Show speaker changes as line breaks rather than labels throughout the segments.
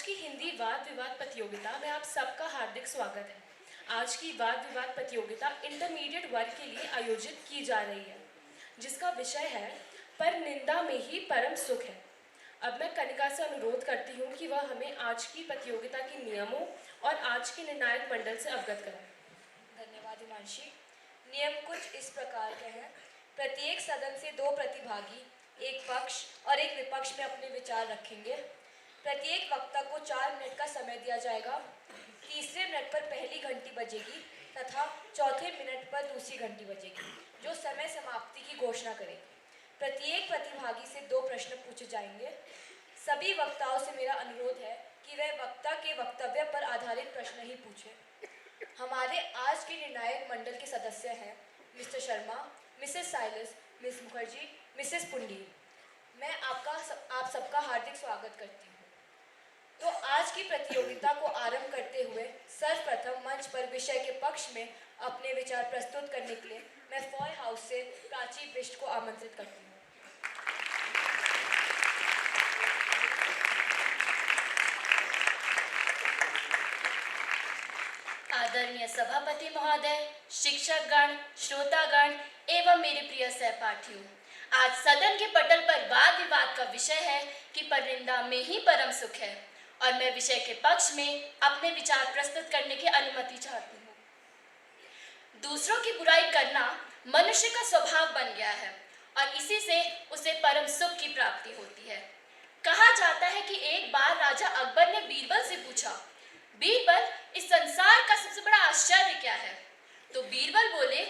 की हिंदी वाद विवाद प्रतियोगिता में आप सबका हार्दिक स्वागत है। आज की वाद विवाद प्रतियोगिता इंटरमीडिएट वर्ग के लिए आयोजित की जा रही है, जिसका विषय है पर निंदा में ही परम सुख है। अब मैं कनिका से अनुरोध करती हूँ कि वह हमें आज की प्रतियोगिता के नियमों और आज के निर्णायक मंडल से अवगत कराए।
धन्यवाद हिमांशी। नियम कुछ इस प्रकार के हैं। प्रत्येक सदन से 2 प्रतिभागी एक पक्ष और एक विपक्ष में अपने विचार रखेंगे। प्रत्येक वक्ता को 4 मिनट का समय दिया जाएगा। तीसरे मिनट पर पहली घंटी बजेगी तथा चौथे मिनट पर दूसरी घंटी बजेगी, जो समय समाप्ति की घोषणा करेगी। प्रत्येक प्रतिभागी से 2 प्रश्न पूछे जाएंगे। सभी वक्ताओं से मेरा अनुरोध है कि वह वक्ता के वक्तव्य पर आधारित प्रश्न ही पूछे। हमारे आज के निर्णायक मंडल के सदस्य हैं mister Sharma, Mrs Silas, miss Mukherjee, Mrs Pundir. मैं आप सबका हार्दिक स्वागत करती हूँ। तो आज की प्रतियोगिता को आरंभ करते हुए सर्वप्रथम मंच पर विषय के पक्ष में अपने विचार प्रस्तुत करने के लिए मैं फॉय हाउस से प्राची बिष्ट को आमंत्रित करती हूँ।
आदरणीय सभापति महोदय, शिक्षकगण, श्रोतागण एवं मेरे प्रिय सहपाठियों, आज सदन के पटल पर वाद विवाद का विषय है कि परिंदा में ही परम सुख है और मैं विषय के पक्ष में अपने विचार प्रस्तुत करने की अनुमति चाहती हूँ। दूसरों की बुराई करना मनुष्य का स्वभाव बन गया है और इसी से उसे परम सुख की प्राप्ति होती है। कहा जाता है कि एक बार राजा अकबर ने बीरबल से पूछा, बीरबल, इस संसार का सबसे बड़ा आश्चर्य क्या है? तो बीरबल बोले,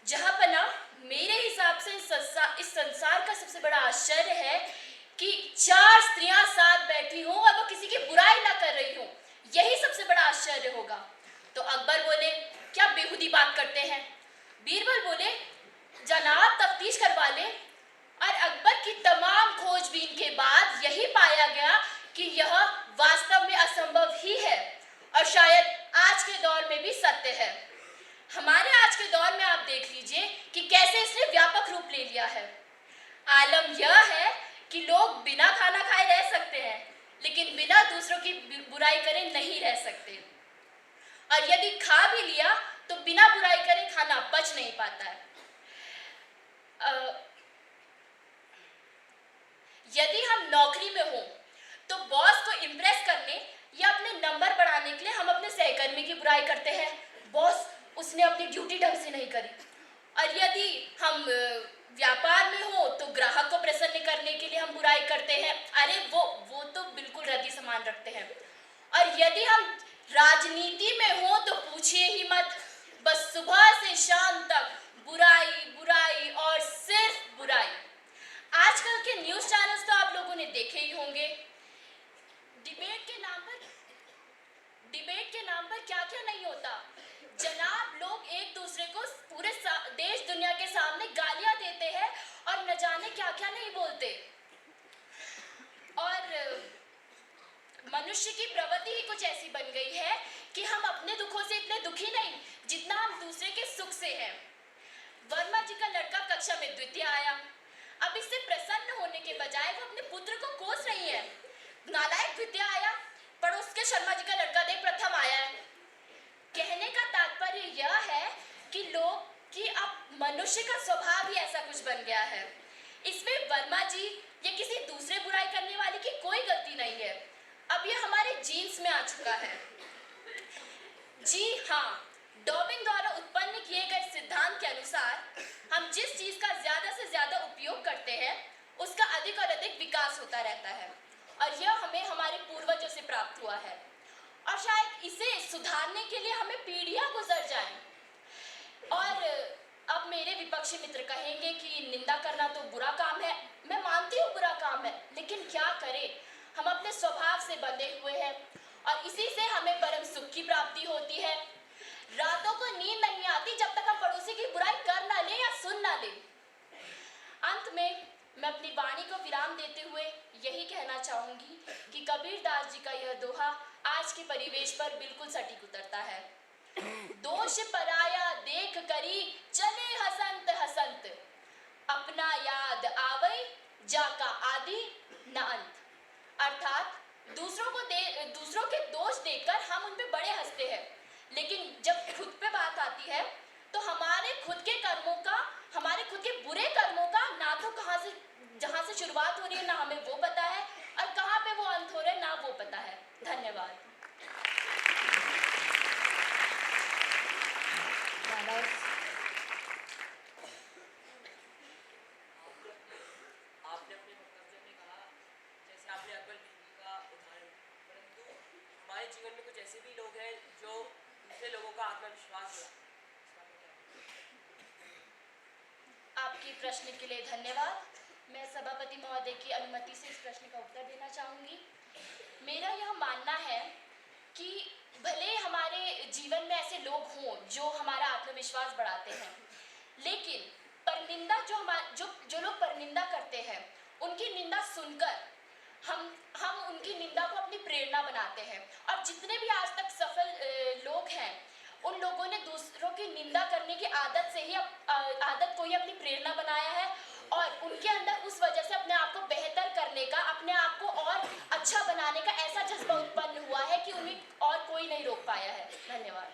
जहांपना, मेरे हिसाब से इस संसार का सबसे बड़ा आश्चर्य है कि 4 स्त्रियां साथ बैठी हों और वो किसी की बुराई ना कर रही हों। यही सबसे बड़ा आश्चर्य होगा। तो अकबर बोले, क्या बेहुदी बात करते हैं? बीरबल बोले, जनाब तफ्तीश करवा ले। और अकबर की तमाम खोजबीन के बाद यही पाया गया कि यह वास्तव में असंभव ही है और शायद आज के दौर में भी सत्य है। हमारे आज के दौर में आप देख लीजिए कि कैसे इसने व्यापक रूप ले लिया है। आलम यह है कि लोग बिना खाना खाए रह सकते हैं, लेकिन बिना दूसरों की बुराई करे नहीं रह सकते। और यदि खा भी लिया तो बिना बुराई करे खाना पच नहीं पाता है। यदि हम नौकरी में हों तो बॉस को इम्प्रेस करने या अपने नंबर बढ़ाने के लिए हम अपने सहकर्मी की बुराई करते हैं। बॉस, उसने अपनी ड्यूटी ढंग से नहीं करी। और यदि हम व्यापार में हो तो ग्राहक को प्रसन्न करने के लिए हम बुराई करते हैं। अरे वो तो बिल्कुल रद्दी सामान रखते हैं। और यदि हम राजनीति में हो तो पूछिए ही मत, बस सुबह से शाम तक बुराई बुराई और सिर्फ बुराई। आजकल के न्यूज़ चैनल्स तो आप लोगों ने देखे ही होंगे। डिबेट के नाम पर क्या क्या नहीं होता। जनाब, लोग एक दूसरे को पूरे देश दुनिया के सामने गालियां देते हैं और न जाने क्या क्या नहीं बोलते। और मनुष्य की प्रवृत्ति ही कुछ ऐसी बन गई है कि हम अपने दुखों से इतने दुखी नहीं जितना हम दूसरे के सुख से हैं। वर्मा जी का लड़का कक्षा में द्वितीय आया। अब इससे प्रसन्न होने के बजाय वो अपने पुत्र को कोस रही है। नालायक द्वितीय आया, पड़ोस के शर्मा जी का लड़का देख प्रथम आया है। कहने का तात्पर्य यह है कि अब मनुष्य का स्वभाव ही ऐसा कुछ बन गया है। इसमें वर्मा जी या किसी दूसरे बुराई करने वाले की कोई गलती नहीं है। अब यह हमारे जीन्स में आ चुका है। जी हाँ, डॉबिंग द्वारा उत्पन्न किए गए सिद्धांत के अनुसार हम जिस चीज का ज्यादा से ज्यादा उपयोग करते हैं उसका अधिक और अधिक विकास होता रहता है और यह हमें हमारे पूर्वजों से प्राप्त हुआ है और शायद इसे सुधारने के लिए हमें पीढ़ियां गुजर जाएं। और अब मेरे विपक्षी मित्र कहेंगे कि निंदा करना तो बुरा काम है। मैं मानती हूँ बुरा काम है, लेकिन क्या करें, हम अपने स्वभाव से बंधे हुए हैं और इसी से हमें परम सुख की प्राप्ति होती है। रातों को नींद नहीं आती जब तक हम पड़ोसी की बुराई कर ना ले या सुन ना ले। अंत में मैं अपनी वाणी को विराम देते हुए यही कहना चाहूंगी कि कबीरदास जी का यह दोहा आज के परिवेश पर बिल्कुल सटीक उतरता है। दोष पराया देख करी चले हसंत हसंत, अपना याद आवई जाका आदि न अंत। अर्थात दूसरों को देखकर हम उन पे बड़े हंसते हैं, लेकिन जब खुद पे बात आती है तो हमारे खुद के कर्मों का, हमारे खुद के बुरे कर्मों का ना तो जहाँ से शुरुआत हो रही है ना हमें वो पता है, और कहाँ पे वो अंत हो रहा है ना वो पता है। धन्यवाद।
आपने अपने वक्तव्य में कहा, जैसे आपने अकबर बिजली का उदाहरण, परंतु हमारे जीवन में कुछ ऐसे भी लोग हैं जो दूसरे लोगों का आत्मविश्वास बढ़ा।
आपके प्रश्न के लिए धन्यवाद। मैं सभापति महोदय की अनुमति से इस प्रश्न का उत्तर देना चाहूँगी। मेरा यह मानना है कि भले हमारे जीवन में ऐसे लोग हों जो हमारा आत्मविश्वास बढ़ाते हैं, लेकिन परनिंदा जो लोग परनिंदा करते हैं, उनकी निंदा सुनकर हम उनकी निंदा को अपनी प्रेरणा बनाते हैं। और जितने भी आज तक सफल लोग हैं, उन लोगों ने दूसरों की निंदा करने की आदत को ही अपनी प्रेरणा बनाया है, और उनके अंदर उस वजह से अपने आप को बेहतर करने का, अपने आप को और अच्छा बनाने का ऐसा जज्बा उत्पन्न हुआ है कि उन्हें और कोई नहीं रोक पाया है। धन्यवाद।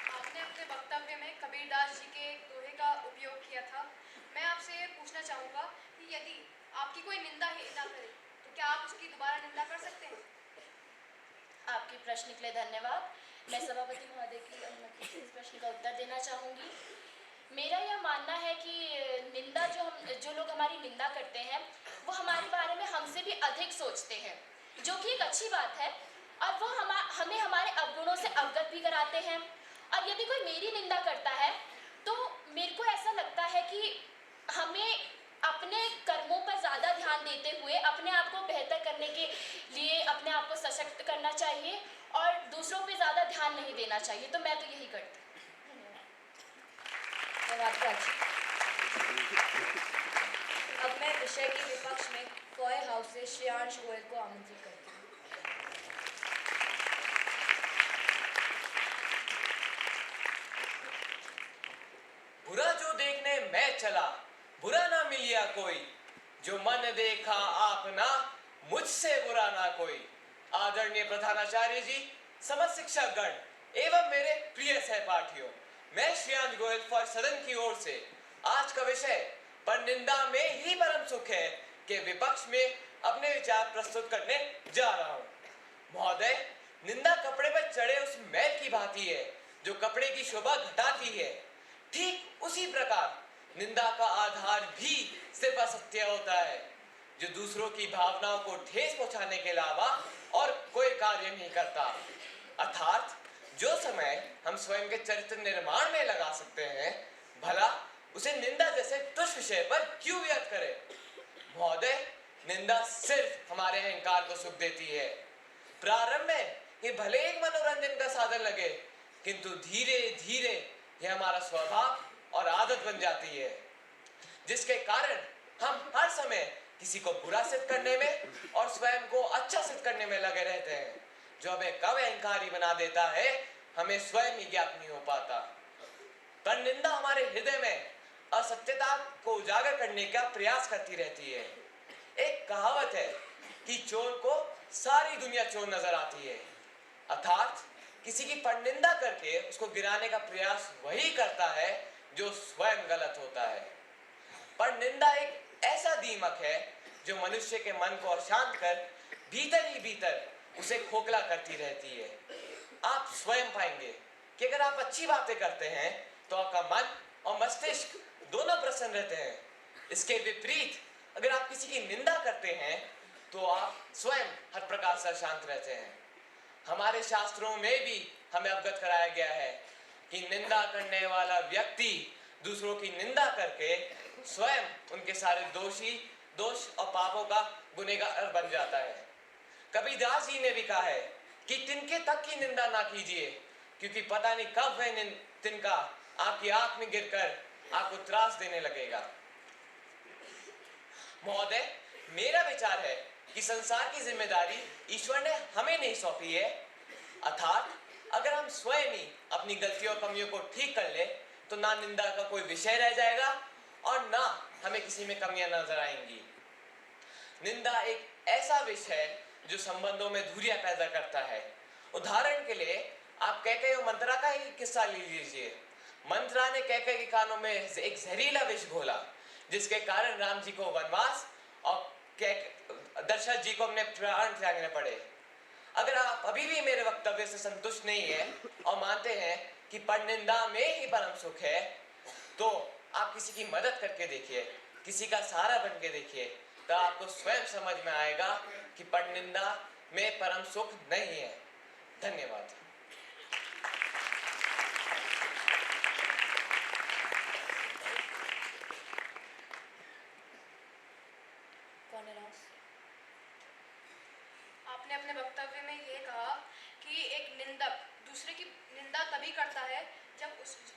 आपने अपने वक्तव्य में कबीरदास जी के एक दोहे का उपयोग किया था। मैं आपसे पूछना चाहूँगा कि यदि आपकी कोई निंदा ही ना करे तो क्या आप उसकी दोबारा निंदा कर सकते हैं?
आपके प्रश्न के लिए धन्यवाद। मैं सभापति महोदय की अनुमति से इस प्रश्न का उत्तर देना चाहूँगी। मेरा यह मानना है कि निंदा जो लोग हमारी निंदा करते हैं, वो हमारे बारे में हमसे भी अधिक सोचते हैं, जो कि एक अच्छी बात है, और वो हमें हमारे अवगुणों से अवगत भी कराते हैं। और यदि कोई मेरी निंदा करता है तो मेरे को ऐसा लगता है कि हमें अपने कर्मों पर ज़्यादा ध्यान देते हुए अपने आप को बेहतर करने के लिए अपने आप को सशक्त करना चाहिए और दूसरों पे ज़्यादा ध्यान नहीं देना चाहिए। तो मैं तो यही करती हूँ।
धन्यवाद। अब मैं विषय के विपक्ष में फॉय हाउस से श्रेयांश गोयल को आमंत्रित करती हूँ।
बुरा जो देखने मैं चला, बुरा ना मिलिया कोई, जो मन देखा आपना, मुझसे बुरा ना कोई। आदरणीय प्रधानाचार्य जी, समस्त शिक्षक गण एवं मेरे प्रिय सहपाठियों, मैं श्रेयांश गोयल फॉर सदन की ओर से आज का विषय पर निंदा में ही परम सुख है के विपक्ष में अपने विचार प्रस्तुत करने जा रहा हूँ। महोदय, निंदा कपड़े पर चढ़े उस मैल की भांति है जो कपड़े की शोभा घटाती है। ठीक उसी प्रकार निंदा का आधार भी सिर्फ असत्य होता है, जो दूसरों की भावनाओं को ठेस पहुंचाने के अलावा और कोई कार्य नहीं करता। अर्थात जो समय हम स्वयं के चरित्र निर्माण में लगा सकते हैं, भला उसे निंदा जैसे तुच्छ विषय पर क्यों व्यर्थ करें। महोदय, निंदा सिर्फ हमारे अहंकार को सुख देती है। प्रारंभ में ये भले एक मनोरंजन का साधन लगे, किंतु धीरे धीरे यह हमारा स्वभाव और आदत बन जाती है, जिसके कारण हम हर समय किसी को बुरा सिद्ध करने में और स्वयं को अच्छा सिद्ध करने में लगे रहते हैं, जो हमें कब अहंकारी बना देता है हमें स्वयं ही ज्ञात नहीं हो पाता। पर निंदा हमारे हृदय में असत्यता को उजागर करने का प्रयास करती रहती है। एक कहावत है कि चोर को सारी दुनिया चोर नजर आती है, अर्थात किसी की परनिंदा करके उसको गिराने का प्रयास वही करता है जो स्वयं गलत होता है। परनिंदा एक ऐसा दीमक है जो मनुष्य के मन को अशांत कर भीतर ही भीतर उसे खोखला करती रहती है। आप स्वयं पाएंगे कि अगर आप अच्छी बातें करते हैं तो आपका मन और मस्तिष्क दोनों प्रसन्न रहते हैं। इसके विपरीत अगर आप किसी की निंदा करते हैं तो आप स्वयं हर प्रकार से अशांत रहते हैं। हमारे शास्त्रों में भी हमें अवगत कराया गया है कि निंदा करने वाला व्यक्ति दूसरों की निंदा करके स्वयं उनके सारे दोष और पापों का गुनहगार बन जाता है। कबीरदास जी ने भी कहा है कि तिनके तक की निंदा ना कीजिए, क्योंकि पता नहीं कब वह तिनका आपकी आंख में गिरकर आपको त्रास देने लगेगा। महोदय, मेरा विचार है कि संसार की जिम्मेदारी ईश्वर ने हमें नहीं सौंपी है, अर्थात अगर हम स्वयं ही अपनी गलतियों और कमियों को ठीक कर ले तो ना निंदा का कोई विषय रह जाएगा और ना हमें किसी में कमियां नजर आएंगी। निंदा एक ऐसा विषय है जो संबंधों में दूरियां पैदा करता है। उदाहरण के लिए आप कैकेयी और मंत्रा का ही किस्सा ले लीजिए। मंत्रा ने कैकेयी के कानों में एक जहरीला विष घोला, जिसके कारण राम जी को वनवास और दशरथ जी को अपने प्राण त्यागने पड़े। अगर आप अभी भी मेरे वक्तव्य से संतुष्ट नहीं है और मानते हैं कि परनिंदा में ही परम सुख है, तो आप किसी की मदद करके देखिए, किसी का सहारा बन के देखिए, तो आपको स्वयं समझ में आएगा कि परनिंदा में परम सुख नहीं है। धन्यवाद।
आपने अपने वक्तव्य में ये कहा कि एक निंदक दूसरे की निंदा तभी करता है जब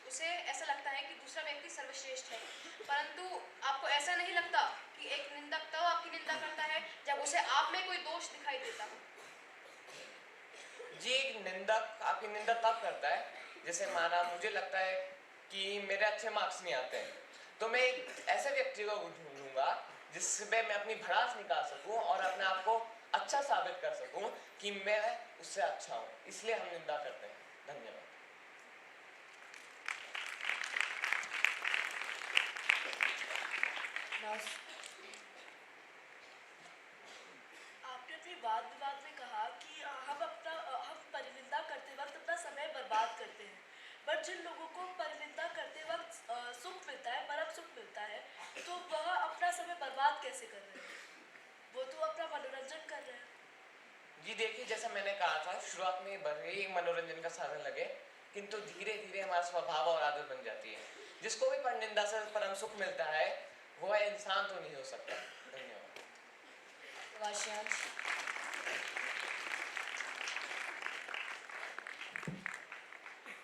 उसे ऐसा लगता है कि दूसरा व्यक्ति सर्वश्रेष्ठ है, परंतु आपको ऐसा नहीं लगता कि एक निंदक तब आपकी निंदा करता है जब उसे आप में कोई दोष दिखाई देता हो?
जी, निंदक आपकी निंदा तब करता है, जैसे माना मुझे लगता है कि मेरे अच्छे मार्क्स नहीं आते हैं, तो मैं एक ऐसे व्यक्ति को ढूंढूंगा जिसमें मैं अपनी भड़ास निकाल सकूं और अपने आप को अच्छा साबित कर सकूं कि मैं उससे अच्छा हूं। इसलिए हम निंदा करते हैं। धन्यवाद।
आपने अपने वाद विवाद में कहा कि हम परिनिंदा करते वक्त अपना समय बर्बाद करते हैं, बट जिन लोगों को परिनिंदा करते वक्त सुख मिलता है, परम सुख मिलता है, तो वह अपना समय बर्बाद कैसे कर रहे हैं? वो तो अपना मनोरंजन कर रहे हैं।
जी देखिए, जैसा मैंने कहा था, शुरुआत में भले ही मनोरंजन का साधन लगे, किंतु धीरे धीरे हमारा स्वभाव और आदत बन जाती है। जिसको भी परनिंदा से परम सुख मिलता है, वो इंसान तो नहीं हो सकता। धन्यवाद।
वाक्यांश।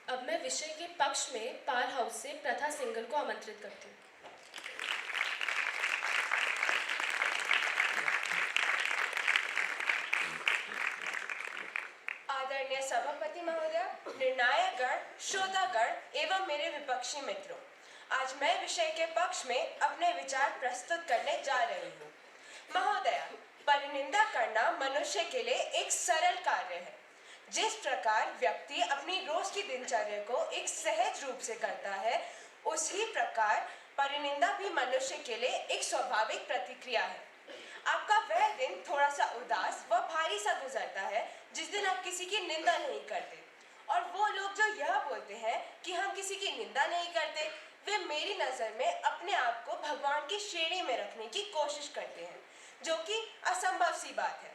अब मैं विषय के पक्ष में पाल हाउस से प्रथा सिंगल को आमंत्रित करती हूँ।
आदरणीय सभापति महोदय, निर्णायकगण, श्रोतागण एवं मेरे विपक्षी मित्रों, आज मैं विषय के पक्ष में अपने विचार प्रस्तुत करने जा रही हूँ। महोदय, परिनिंदा करना मनुष्य के लिए एक सरल कार्य है। जिस प्रकार व्यक्ति अपनी रोज की दिनचर्या को एक सहज रूप से करता है, उसी प्रकार परिनिंदा भी मनुष्य के लिए एक स्वाभाविक प्रतिक्रिया है। आपका वह दिन थोड़ा सा उदास व भारी सा गुजरता है जिस दिन आप किसी की निंदा नहीं करते, और वो लोग जो यह बोलते हैं कि हम किसी की निंदा नहीं करते, वे मेरी नज़र में अपने आप को भगवान की श्रेणी में रखने की कोशिश करते हैं, जो कि असंभव सी बात है।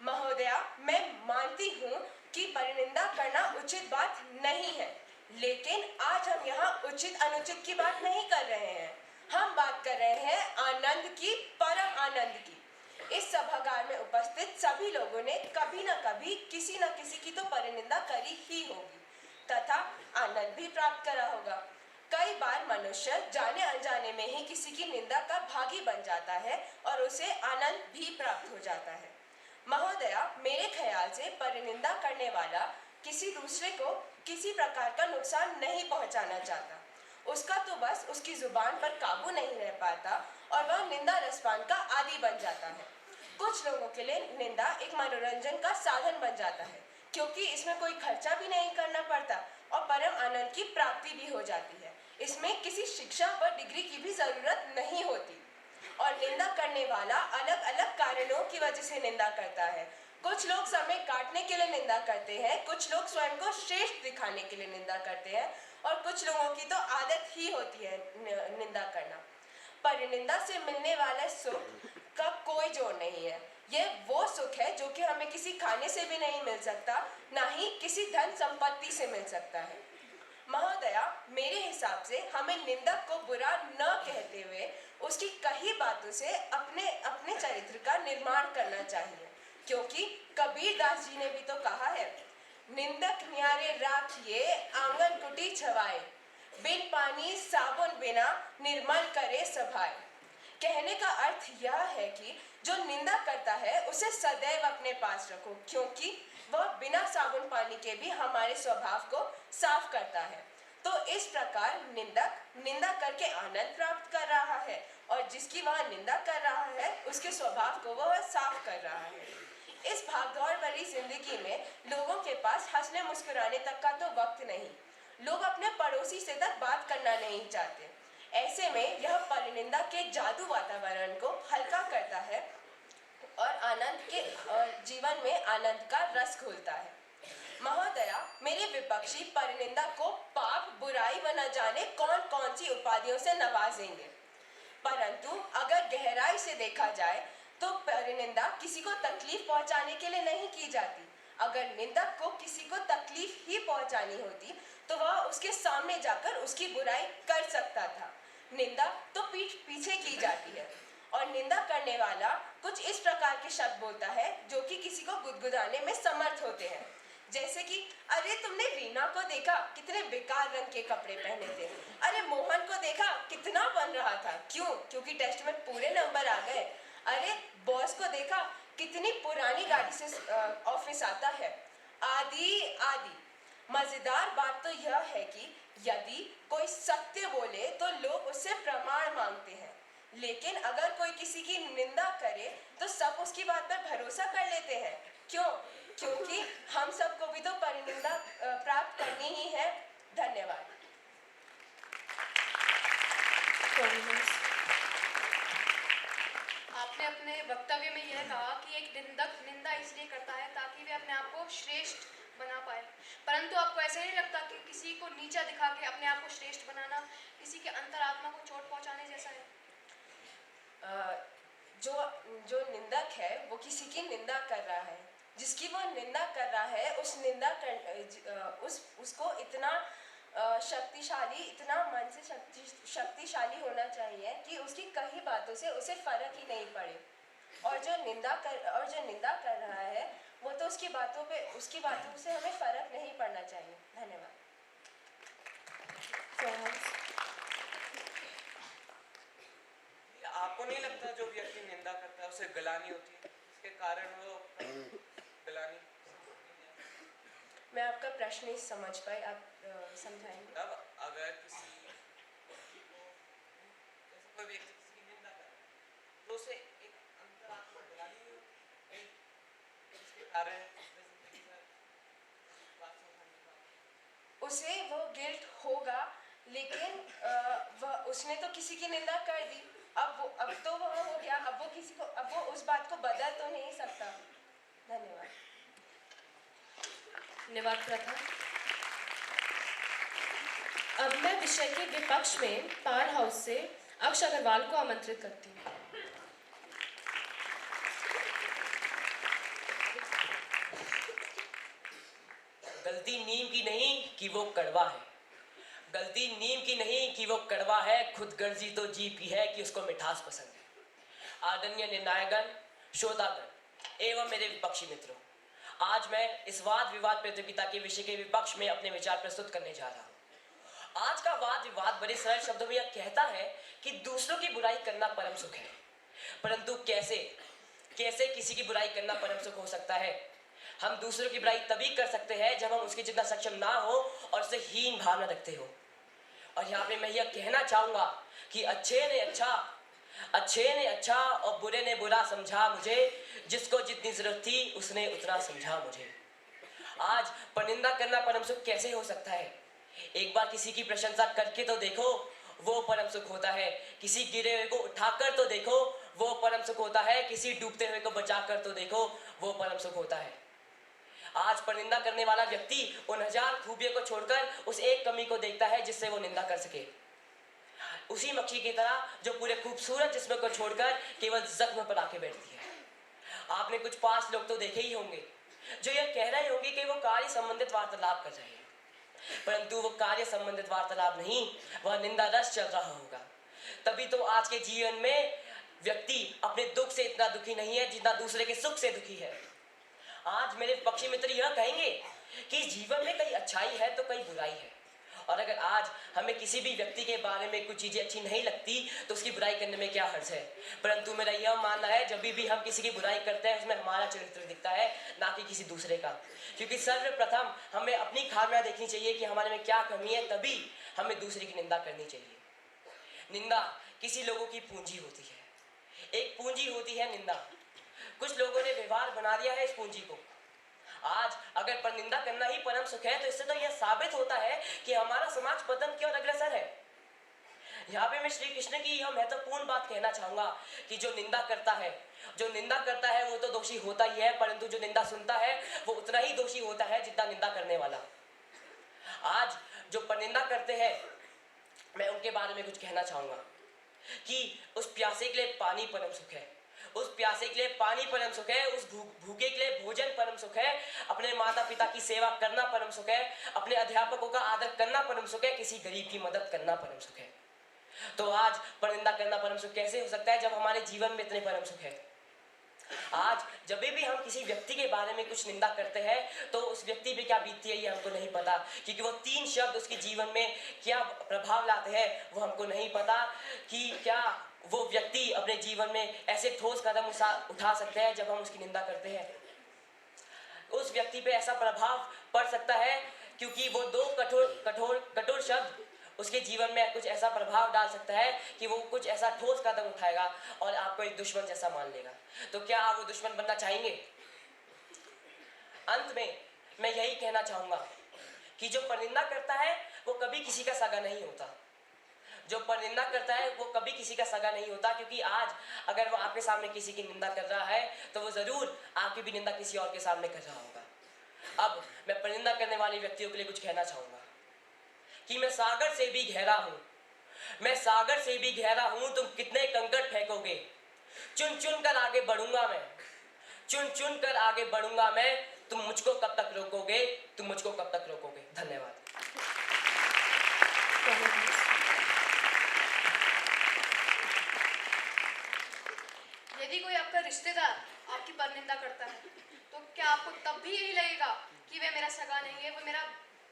महोदया, मैं मानती हूँ कि परिनिंदा करना उचित बात नहीं है, लेकिन आज हम यहाँ उचित अनुचित की बात नहीं कर रहे हैं। हम बात कर रहे हैं आनंद की, परम आनंद की। इस सभागार में उपस्थित सभी लोगों ने कभी न कभी किसी न किसी की तो परिनिंदा करी ही होगी तथा आनंद भी प्राप्त करा होगा। कई बार मनुष्य जाने अनजाने में ही किसी की निंदा का भागी बन जाता है और उसे आनंद भी प्राप्त हो जाता है। महोदया, मेरे ख्याल से परिनिंदा करने वाला किसी दूसरे को किसी प्रकार का नुकसान नहीं पहुंचाना चाहता। उसका तो बस उसकी जुबान पर काबू नहीं रह पाता और वह निंदा रसपान का आदी बन जाता है। कुछ लोगों के लिए निंदा एक मनोरंजन का साधन बन जाता है, क्योंकि इसमें कोई खर्चा भी नहीं करना पड़ता और परम आनंद की प्राप्ति भी हो जाती है। इसमें किसी शिक्षा व डिग्री की भी जरूरत नहीं होती। और निंदा करने वाला अलग अलग कारणों की वजह से निंदा करता है। कुछ लोग समय काटने के लिए निंदा करते हैं, कुछ लोग स्वयं को श्रेष्ठ दिखाने के लिए निंदा करते हैं, और कुछ लोगों की तो आदत ही होती है निंदा करना। परिनिंदा से मिलने वाले सुख का कोई जोड़ नहीं है। यह वो सुख है जो कि हमें किसी खाने से भी नहीं मिल सकता, ना ही किसी धन संपत्ति से मिल सकता है। महोदया, मेरे हिसाब से हमें निंदक को बुरा न कहते हुए उसकी कही बातों से अपने चरित्र का निर्माण करना चाहिए, क्योंकि कबीर दास जी ने भी तो कहा है, निंदक न्यारे राखिए आंगन कुटी छवाए, बिन पानी साबुन बिना निर्मल करे सभाए। कहने का अर्थ यह है कि जो निंदा करता है उसे सदैव अपने पास रखो, क्योंकि वह बिना साबुन पानी के भी हमारे स्वभाव को साफ करता है। तो इस प्रकार निंदक निंदा करके आनंद प्राप्त कर रहा है और जिसकी वह निंदा कर रहा है उसके स्वभाव को वह साफ कर रहा है। इस भागदौड़ भरी जिंदगी में लोगों के पास हंसने मुस्कुराने तक का तो वक्त नहीं, लोग अपने पड़ोसी से तक बात करना नहीं चाहते। ऐसे में यह परनिंदा के जादू वातावरण को हल्का करता है और जीवन में आनंद का रस घोलता है। महोदया, मेरे विपक्षी परनिंदा को पाप बुराई व न जाने कौन कौन सी उपाधियों से नवाजेंगे, परंतु अगर गहराई से देखा जाए तो परनिंदा किसी को तकलीफ पहुंचाने के लिए नहीं की जाती। अगर निंदक को किसी को तकलीफ ही पहुंचानी होती तो वह उसके सामने जाकर उसकी बुराई कर सकता था। निंदा तो पीठ पीछे की जाती है और निंदा करने वाला कुछ इस प्रकार के शब्द बोलता है जो कि किसी को गुदगुदाने में समर्थ होते हैं, जैसे कि अरे तुमने रीना को देखा, कितने बेकार रंग के कपड़े पहने थे। अरे मोहन को देखा, कितना बन रहा था, क्यों? क्योंकि टेस्ट में पूरे नंबर आ गए। अरे बॉस को देखा, कितनी पुरानी गाड़ी से ऑफिस आता है, आदि आदि। मजेदार बात तो यह है कि यदि कोई सत्य बोले तो लोग उससे प्रमाण मांगते हैं, लेकिन अगर कोई किसी की निंदा करे तो सब उसकी बात पर भरोसा कर लेते हैं। क्यों? क्योंकि हम सबको भी तो परनिंदा प्राप्त करनी ही है। धन्यवाद।
आपने अपने वक्तव्य में यह कहा कि एक निंदक निंदा इसलिए करता है ताकि वे अपने आप को श्रेष्ठ बना पाए, परंतु आपको ऐसे नहीं लगता कि किसी को नीचा दिखा के अपने आप को श्रेष्ठ बनाना किसी के अंतरात्मा को चोट पहुंचाने जैसा है?
जो निंदक है वो किसी की निंदा कर रहा है, जिसकी वो निंदा कर रहा है उसको इतना शक्तिशाली, इतना मन से शक्तिशाली होना चाहिए कि उसकी कई बातों से उसे फर्क ही नहीं पड़े। और जो निंदा कर रहा है वो तो उसकी बातों से हमें फर्क नहीं पड़ना चाहिए। धन्यवाद।
आपको नहीं लगता जो व्यक्ति निंदा करता है उसे गलानी होती है, इसके कारण वो गलानी?
मैं आपका प्रश्न नहीं समझ पाई, आप समझाएंगे?
अब अगर कोई व्यक्ति किसी की निंदा कर रहा है तो उसे एक अंतरात्मा गलानी होती है, इसके कारण
उसे वो गिल्ट होगा, लेकिन उसने तो किसी की निंदा कर दी, अब तो वह हो गया, अब वो उस बात को बदल तो नहीं सकता। धन्यवाद।
धन्यवाद प्रथा। अब मैं विषय के विपक्ष में पाल हाउस से अक्ष अग्रवाल को आमंत्रित करती हूँ।
गलती नीम की नहीं कि वो कड़वा है, गलती नीम की नहीं कि वो कड़वा है, खुद गर्जी तो जीप की है कि उसको मिठास पसंद है। आदरणीय निर्णायकगण, श्रोतागण एवं मेरे विपक्षी मित्रों, आज मैं इस वाद विवाद प्रतियोगिता के विषय के विपक्ष में अपने विचार प्रस्तुत करने जा रहा हूँ। आज का वाद विवाद बड़े सरल शब्दों में यह कहता है कि दूसरों की बुराई करना परम सुख है, परंतु कैसे किसी की बुराई करना परम सुख हो सकता है? हम दूसरों की बुराई तभी कर सकते हैं जब हम उसके जितना सक्षम ना हो और उसे हीन भावना रखते हो। और यहाँ पे मैं यह कहना चाहूंगा कि अच्छे ने अच्छा और बुरे ने बुरा समझा मुझे, जिसको जितनी जरूरत थी उसने उतना समझा मुझे। आज परनिंदा करना परम सुख कैसे हो सकता है? एक बार किसी की प्रशंसा करके तो देखो, वो परम सुख होता है। किसी गिरे हुए को उठाकर तो देखो, वो परम सुख होता है। किसी डूबते हुए को बचाकर तो देखो, वो परम सुख होता है। आज परनिंदा करने वाला व्यक्ति उन हजार खूबियों को छोड़कर उस एक कमी को देखता है जिससे वो निंदा कर सके। उसी मक्खी की तरह जो पूरे खूबसूरत जिस्म को छोड़कर केवल जख्म पर आके बैठती है। आपने कुछ 5 लोग तो देखे ही होंगे जो यह कह रहे होंगे कि वो कार्य संबंधित वार्तालाप कर रहे हैं, परंतु वो कार्य संबंधित वार्तालाप नहीं, वह निंदा रस चल रहा होगा। तभी तो आज के जीवन में व्यक्ति अपने दुख से इतना दुखी नहीं है जितना दूसरे के सुख से दुखी है। आज मेरे पक्षी मित्र यह कहेंगे कि जीवन में कहीं अच्छाई है तो कहीं बुराई है, और अगर आज हमें किसी भी व्यक्ति के बारे में कुछ चीजें अच्छी नहीं लगती तो उसकी बुराई करने में क्या हर्ज है। परंतु मेरा यह मानना है जब भी हम किसी की बुराई करते हैं उसमें हमारा चरित्र दिखता है, ना कि किसी दूसरे का। क्योंकि सर्वप्रथम हमें अपनी खामियां देखनी चाहिए कि हमारे में क्या कमी है, तभी हमें दूसरे की निंदा करनी चाहिए। निंदा किसी लोगों की पूंजी होती है। एक पूंजी होती है निंदा। कुछ लोगों ने व्यवहार बना दिया है इस पूंजी को। आज अगर परनिंदा करना ही परम सुख है तो इससे तो यह साबित होता है कि हमारा समाज पतन की ओर अग्रसर है। यहाँ पे मैं श्री कृष्ण की यह महत्वपूर्ण बात कहना चाहूंगा कि जो निंदा करता है वो तो दोषी होता ही है, परंतु जो निंदा सुनता है वो उतना ही दोषी होता है जितना निंदा करने वाला। आज जो परनिंदा करते हैं मैं उनके बारे में कुछ कहना चाहूंगा कि उस प्यासे के लिए पानी परम सुख है, उस प्यासे के लिए पानी परम सुख है, उस भूखे के लिए भोजन परम सुख है, अपने माता पिता की सेवा करना परम सुख है, अपने अध्यापकों का आदर करना परम सुख है, किसी गरीब की मदद करना परम सुख है। तो आज परनिंदा करना परम सुख कैसे हो सकता है जब हमारे जीवन में इतने परम सुख है। आज जब भी हम किसी व्यक्ति के बारे में कुछ निंदा करते हैं तो उस व्यक्ति पे क्या बीतती है ये हमको नहीं पता, क्योंकि वो 3 शब्द उसके जीवन में क्या प्रभाव लाते हैं वो हमको नहीं पता कि क्या वो व्यक्ति अपने जीवन में ऐसे ठोस कदम उठा सकते हैं जब हम उसकी निंदा करते हैं। उस व्यक्ति पे ऐसा प्रभाव पड़ सकता है क्योंकि वो 2 कठोर शब्द उसके जीवन में कुछ ऐसा प्रभाव डाल सकता है कि वो कुछ ऐसा ठोस कदम उठाएगा और आपको एक दुश्मन जैसा मान लेगा। तो क्या आप वो दुश्मन बनना चाहेंगे? अंत में मैं यही कहना चाहूंगा कि जो परनिंदा करता है वो कभी किसी का सगा नहीं होता। जो परनिंदा करता है वो कभी किसी का सगा नहीं होता, क्योंकि आज अगर वो आपके सामने किसी की निंदा कर रहा है तो वो जरूर आपकी भी निंदा किसी और के सामने कर रहा होगा। अब मैं परनिंदा करने वाले व्यक्तियों के लिए कुछ कहना चाहूंगा कि मैं सागर से भी गहरा हूं, मैं सागर से भी गहरा हूं, तुम कितने कंकड़ फेंकोगे, चुन चुन कर आगे बढ़ूंगा मैं, चुन चुन कर आगे बढ़ूंगा मैं, तुम मुझको कब तक रोकोगे, तुम मुझको कब तक रोकोगे। धन्यवाद।
यदि कोई आपका रिश्तेदार आपकी परनिंदा करता है तो क्या आपको तब भी यही लगेगा कि वह मेरा सगा नहीं है, वो मेरा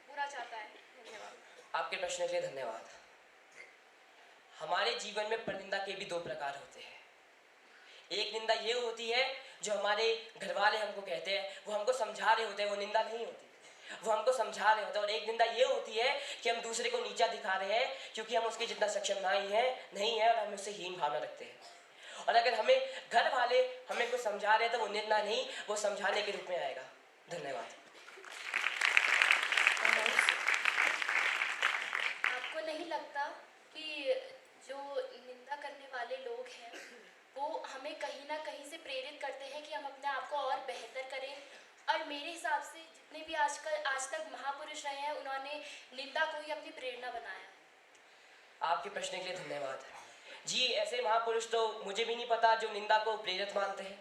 बुरा चाहता है? धन्यवाद।
आपके प्रश्न के लिए धन्यवाद। हमारे जीवन में परनिंदा के भी 2 प्रकार होते हैं। एक निंदा ये होती है जो हमारे घर वाले हमको कहते हैं, वो हमको समझा रहे होते हैं, वो निंदा नहीं होती, वो हमको समझा रहे होते हैं। और एक निंदा ये होती है कि हम दूसरे को नीचा दिखा रहे हैं क्योंकि हम उसके जितना सक्षम नहीं है और हम उससे हीन भावना रखते हैं। और अगर हमें घर वाले हमें कुछ समझा रहे हैं तो वो निंदा नहीं, वो समझाने के रूप में आएगा। धन्यवाद।
आपको नहीं लगता कि जो निंदा करने वाले लोग हैं वो हमें कहीं ना कहीं से प्रेरित करते हैं कि हम अपने आप को और बेहतर करें? और मेरे हिसाब से जितने भी आज तक महापुरुष रहे हैं उन्होंने निंदा को ही अपनी प्रेरणा बनाया।
आपके प्रश्न के लिए धन्यवाद। जी, ऐसे महापुरुष तो मुझे भी नहीं पता जो निंदा को प्रेरित मानते हैं।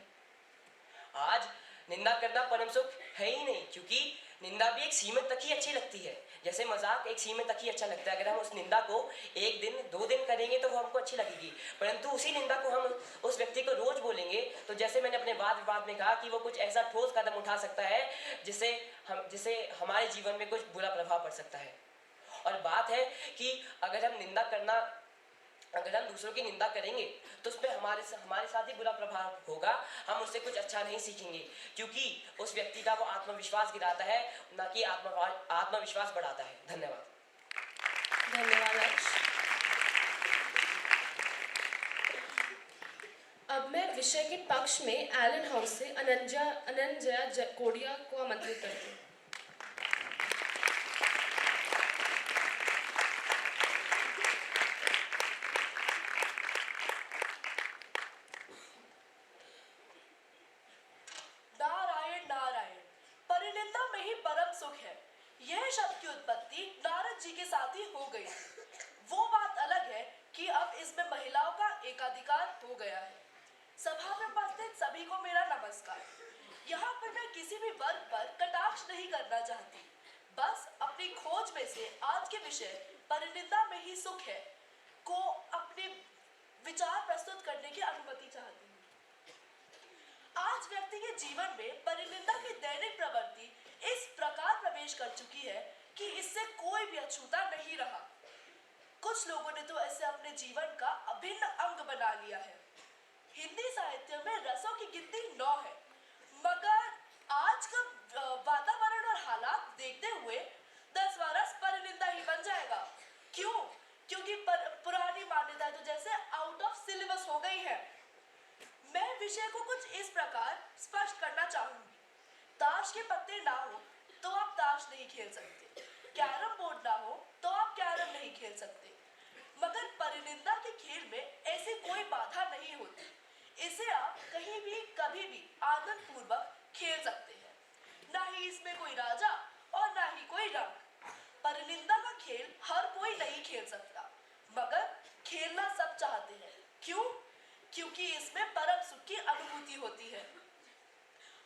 आज निंदा करना परम सुख है ही नहीं, क्योंकि निंदा भी एक सीमित तक ही अच्छी लगती है। जैसे मजाक एक सीमित तक ही अच्छा लगता है। अगर हम उस निंदा को 1 दिन 2 दिन करेंगे तो वो हमको अच्छी लगेगी, परंतु उसी निंदा को हम उस व्यक्ति को रोज बोलेंगे तो जैसे मैंने अपने वाद विवाद में कहा कि वो कुछ ऐसा ठोस कदम उठा सकता है जिससे हमारे जीवन में कुछ बुरा प्रभाव पड़ सकता है। और बात है कि अगर हम दूसरों की निंदा करेंगे तो उस पर हमारे साथ ही बुरा प्रभाव होगा, हम उससे कुछ अच्छा नहीं सीखेंगे, क्योंकि उस let का वो आत्मविश्वास गिराता है, ना कि आत्मविश्वास बढ़ाता है। धन्यवाद।
अब मैं विषय के पक्ष में एलन हाउस से अनंजया कोडिया को आमंत्रित करती हूँ।
नारायण नारायण, परिनिंदा में ही परम सुख है। यह शब्द की उत्पत्ति नारद जी के साथ ही हो गई। वो बात अलग है कि अब इसमें महिलाओं का एकाधिकार हो गया है। सभा में उपस्थित सभी को मेरा नमस्कार। यहाँ पर मैं किसी भी वर्ग पर कटाक्ष नहीं करना चाहती, बस अपनी खोज में से आज के विषय परिनिंदा में ही सुख है को अपने विचार प्रस्तुत करने की अनुमति चाहती हूँ। आज व्यक्ति के जीवन में परिनिंदा की दैनिक प्रवृत्ति इस प्रकार प्रवेश कर चुकी है कि इससे कोई भी अछूता नहीं रहा। कुछ लोगों ने तो ऐसे अपने जीवन का अभिन्न अंग बना लिया है। हिंदी साहित्य में रसों की गिनती 9 है, मगर आज का वातावरण और हालात देखते हुए 10वां रस परिनिंदा ही बन जाएगा। क्यों? क्योंकि पुरानी मान्यता तो जैसे को कुछ इस प्रकार स्पष्ट करना चाहूंगी। ताश के पत्ते ना हो तो आप ताश नहीं खेल सकते, कैरम बोर्ड ना हो तो आप कैरम नहीं खेल सकते, मगर परिनिंदा के खेल में ऐसी कोई बाधा नहीं होती। इसे आप कहीं भी कभी भी आनंद पूर्वक खेल सकते हैं। ना ही इसमें कोई राजा और ना ही कोई रंग। परिनिंदा का खेल हर कोई नहीं खेल सकता, मगर खेलना सब चाहते हैं। क्यों? क्योंकि इसमें परम सुख की अनुभूति होती है।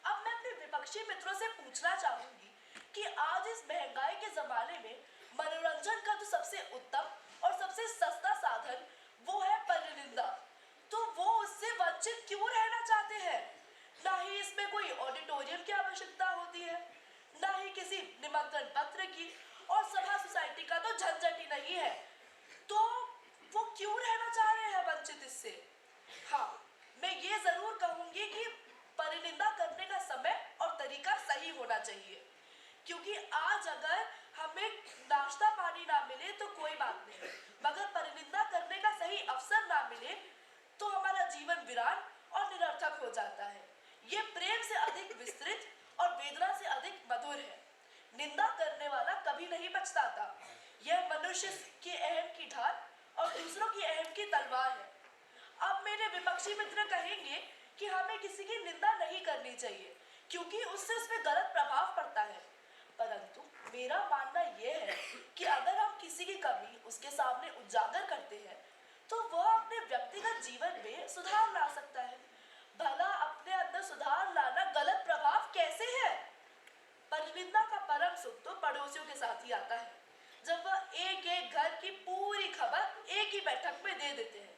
अब मैं अपने विपक्षी मित्रों से पूछना चाहूंगी कि आज इस महंगाई के जमाने में मनोरंजन का जो सबसे उत्तम और सबसे सस्ता साधन वो है परिनिंदा, तो वो उससे वंचित क्यों रहना चाहते हैं? ना ही इसमें कोई ऑडिटोरियम की आवश्यकता होती है, ना ही किसी निमंत्रण पत्र की, और सभा सोसाइटी का तो झंझट ही नहीं है, तो वो क्यों रहना चाह रहे हैं वंचित इससे? हाँ, मैं ये जरूर कहूंगी कि परिनिंदा करने का समय और तरीका सही होना चाहिए, क्योंकि आज अगर हमें नाश्ता पानी ना मिले तो कोई बात नहीं, मगर परिनिंदा करने का सही अवसर ना मिले तो हमारा जीवन वीरान और निरर्थक हो जाता है। ये प्रेम से अधिक विस्तृत और वेदना से अधिक मधुर है। निंदा करने वाला कभी नहीं पछताता। यह मनुष्य की अहम की ढाल और दूसरों की अहम की तलवार है। अब मेरे विपक्षी मित्र कहेंगे कि हमें किसी की निंदा नहीं करनी चाहिए क्योंकि उससे उस पर गलत प्रभाव पड़ता है, परंतु मेरा मानना यह है कि अगर हम किसी की कमी उसके सामने उजागर करते हैं तो वह अपने व्यक्तिगत जीवन में सुधार ला सकता है। भला अपने अंदर सुधार लाना गलत प्रभाव कैसे है? परिनिंदा का परम सुख तो पड़ोसियों के साथ ही आता है, जब वह एक एक घर की पूरी खबर एक ही बैठक में दे देते हैं।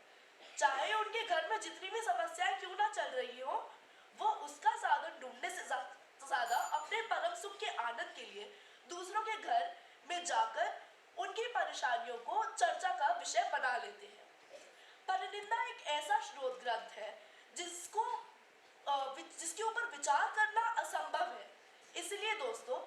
चाहे उनके घर में जितनी भी समस्याएं क्यों ना चल रही हो, वो उसका साधन ढूंढने से ज्यादा अपने परम सुख के आनंद के लिए दूसरों के घर में जाकर उनकी परेशानियों को चर्चा का विषय बना लेते हैं। परिनिंदा एक ऐसा स्रोत ग्रंथ है जिसके ऊपर विचार करना असंभव है। इसलिए दोस्तों,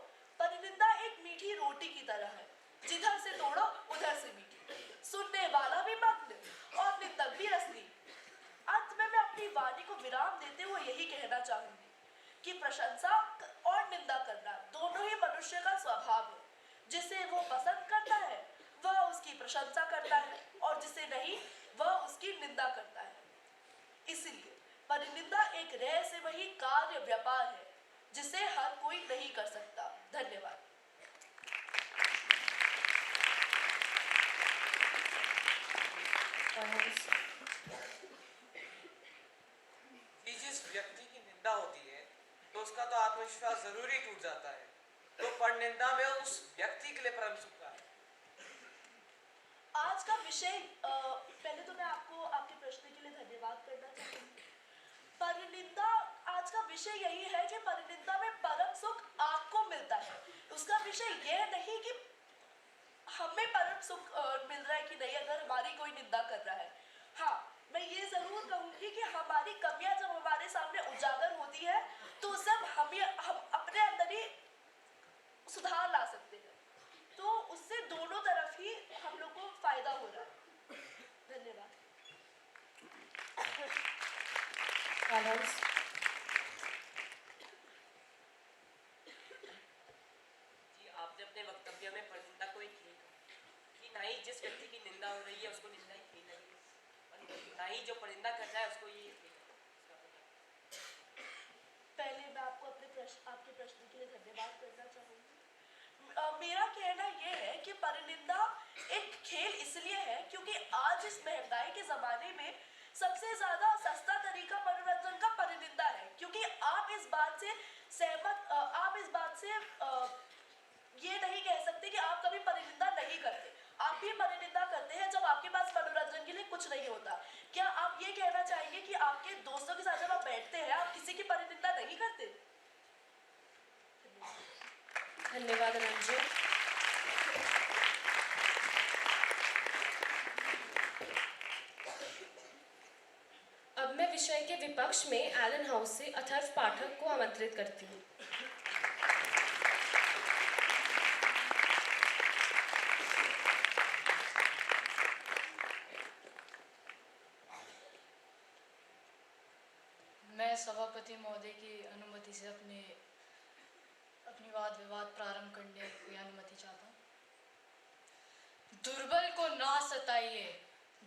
परिनिंदा एक मीठी रोटी की तरह है, जिधर से तोड़ो उधर से मीठी, सुनने वाला भी मग्न और निंदक भी रसनी। अंत में मैं अपनी वाणी को विराम देते हुए यही कहना चाहूंगी कि प्रशंसा और निंदा करना दोनों ही मनुष्य का स्वभाव है। जिसे वो पसंद करता है वह उसकी प्रशंसा करता है और जिसे नहीं वह उसकी निंदा करता है। इसलिए परिनिंदा एक रहस्यमयी कार्य व्यापार है जिसे हर कोई नहीं कर सकता। धन्यवाद।
कि जिस व्यक्ति की निंदा होती है तो उसका तो आत्मविश्वास जरूरी टूट जाता है, तो परनिंदा में उस व्यक्ति के लिए परम सुख का है।
आज का विषय पहले तो मैं आपको आपके प्रश्न के लिए धन्यवाद करना चाहूंगी। परिनिंदा, आज का विषय यही है कि परिनिंदा में परम सुख आपको मिलता है। उसका विषय यह नहीं कि हमें परम सुख मिल रहा है कि नहीं अगर हमारी कोई निंदा कर रहा है। हाँ, मैं ये जरूर कहूंगी कि हमारी कमियां जब हमारे सामने उजागर होती है तो सब हम अपने अंदर ही सुधार ला सकते हैं, तो उससे दोनों तरफ ही हम लोग को फायदा हो रहा है। धन्यवाद।
जी, आपने अपने वक्तव्य में परिनिंदा को एक खेल कि ना ही जिस व्यक्ति की निंदा हो रही है उसको निंदा ही खेल है, और ना ही जो परिनिंदा कर रहा है उसको ये खेल है।
पहले मैं आपको आपके प्रश्न के लिए धन्यवाद करना चाहूंगी। मेरा कहना यह है कि परिनिंदा एक खेल इसलिए है क्योंकि आज इस महंगाई के जमाने में सबसे ज्यादा सस्ता तरीका मनोरंजन का परिनिंदा है, क्योंकि आप इस बात से ये नहीं कह सकते कि आप कभी परिनिंदा नहीं करते। आप भी परिनिंदा करते हैं जब आपके पास मनोरंजन के लिए कुछ नहीं होता। क्या आप ये कहना चाहेंगे कि आपके दोस्तों के साथ जब आप बैठते हैं आप किसी की परिनिंदा नहीं करते?
धन्यवाद रंजन। अब मैं विषय के विपक्ष में एलन हाउस से अथर्व पाठक को आमंत्रित करती हूँ।
मैं सभापति महोदय की अनुमति से अपनी वाद विवाद प्रारंभ करने की अनुमति चाहता हूँ। दुर्बल को ना सताइए,